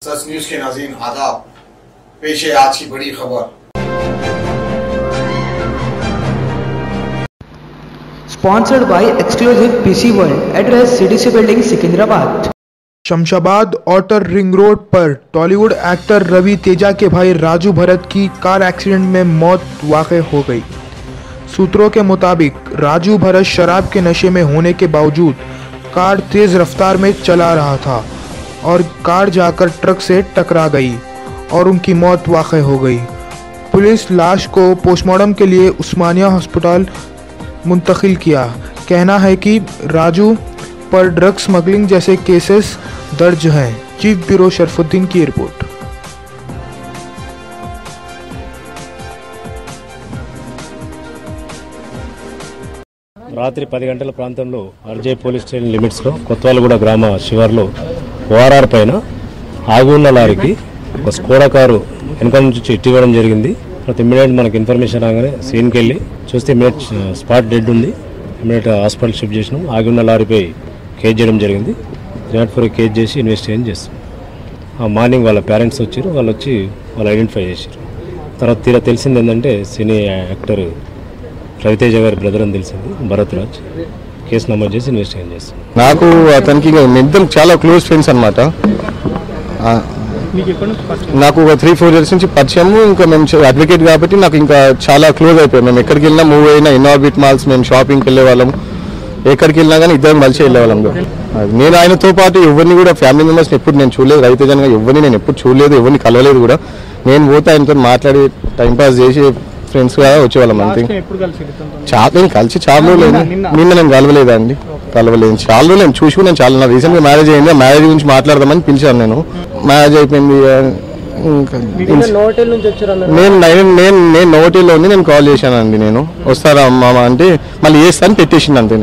सच news के नाज़रीन आदाब, पेश है आज की बड़ी खबर। Sponsored by exclusive PC World, address CDC Building, Secunderabad. Shamshabad outer ring road पर टॉलीवुड एक्टर रवि तेजा के भाई राजू भरत की कार एक्सीडेंट में मौत वाक़ हो गई। सूत्रों के मुताबिक राजू भरत शराब के नशे में होने के बावजूद कार तेज़ रफ्तार में चला रहा था और कार जाकर ट्रक से टकरा गई और उनकी मौत वाक़ हो गई। पुलिस लाश को पोस्टमार्टम के लिए उस्मानिया हॉस्पिटल मुंतकिल किया। कहना है कि राजू पर ड्रग स्मगलिंग जैसे केसेस दर्ज हैं। चीफ ब्यूरो शरफुद्दीन की रिपोर्ट। రాత్రి 10 గంటల ప్రాంతంలో ఆర్జే పోలీస్ స్టేషన్ లిమిట్స్లో కొత్తవాలగూడ గ్రామ శివార్లో ఓఆర్ఆర్ పైన ఆగి ఉన్న లారీకి ఒక స్కోడా కారు వెనక నుంచి ఇవ్వడం జరిగింది. ఇమ్మీడియట్ మనకు ఇన్ఫర్మేషన్ రాగానే సీన్కి వెళ్ళి చూస్తే ఇమ్మీడియట్ స్పాట్ డెడ్ ఉంది. ఇమ్మీడియట్ హాస్పిటల్ షిఫ్ట్ చేసినాం. ఆగి ఉన్న లారీపై కేసు చేయడం జరిగింది. 304 కేసు చేసి ఇన్వెస్టిగేషన్ చేస్తాం. మార్నింగ్ వాళ్ళ పేరెంట్స్ వచ్చారు. వాళ్ళు వచ్చి వాళ్ళు ఐడెంటిఫై చేశారు. తర్వాత తీరా తెలిసింది ఏంటంటే సినీ యాక్టర్ రవితేజ గారి బ్రదర్ అని తెలిసింది, భరత్ రాజ్. కేసు నమోదు చేసి ఇన్వెస్టిగేషన్ చేస్తాం. నాకు అతనికి ఇద్దరం చాలా క్లోజ్ ఫ్రెండ్స్ అనమాట. నాకు ఒక 3-4 ఇయర్స్ నుంచి పరిచయము. ఇంకా మేము అడ్వకేట్ కాబట్టి నాకు ఇంకా చాలా క్లోజ్ అయిపోయాం. మేము ఎక్కడికి వెళ్ళినా మూవ్ అయినా ఇన్ఆర్బిట్ మాల్స్ మేము షాపింగ్కి వెళ్ళే వాళ్ళం. ఎక్కడికి వెళ్ళినా కానీ ఇద్దరం కలిసి వెళ్ళేవాళ్ళం. నేను ఆయనతో పాటు ఎవరిని కూడా ఫ్యామిలీ మెంబర్స్ని ఎప్పుడు నేను చూడలేదు. రవితేజగా ఎవరిని నేను ఎప్పుడు చూడలేదు, ఎవరిని కలవలేదు కూడా. నేను పోతే ఆయనతో మాట్లాడి టైంపాస్ చేసి ఫ్రెండ్స్ గా వచ్చేవాళ్ళం అంతే. నేను కలిసి చాలా రోజులు నిన్న నేను కలవలేదండి, కలవలేదు. చాలా రోజులు నేను చూసి నేను చాలా రీసెంట్ గా మ్యారేజ్ అయింది. మ్యారేజ్ గురించి మాట్లాడదామని పిలిచాను. నేను మ్యారేజ్ అయిపోయింది. నేను నోటీలో ఉంది. నేను కాల్ చేశానండి. నేను వస్తారా అమ్మ అంటే మళ్ళీ చేస్తాను పెట్టేసింది అంతే.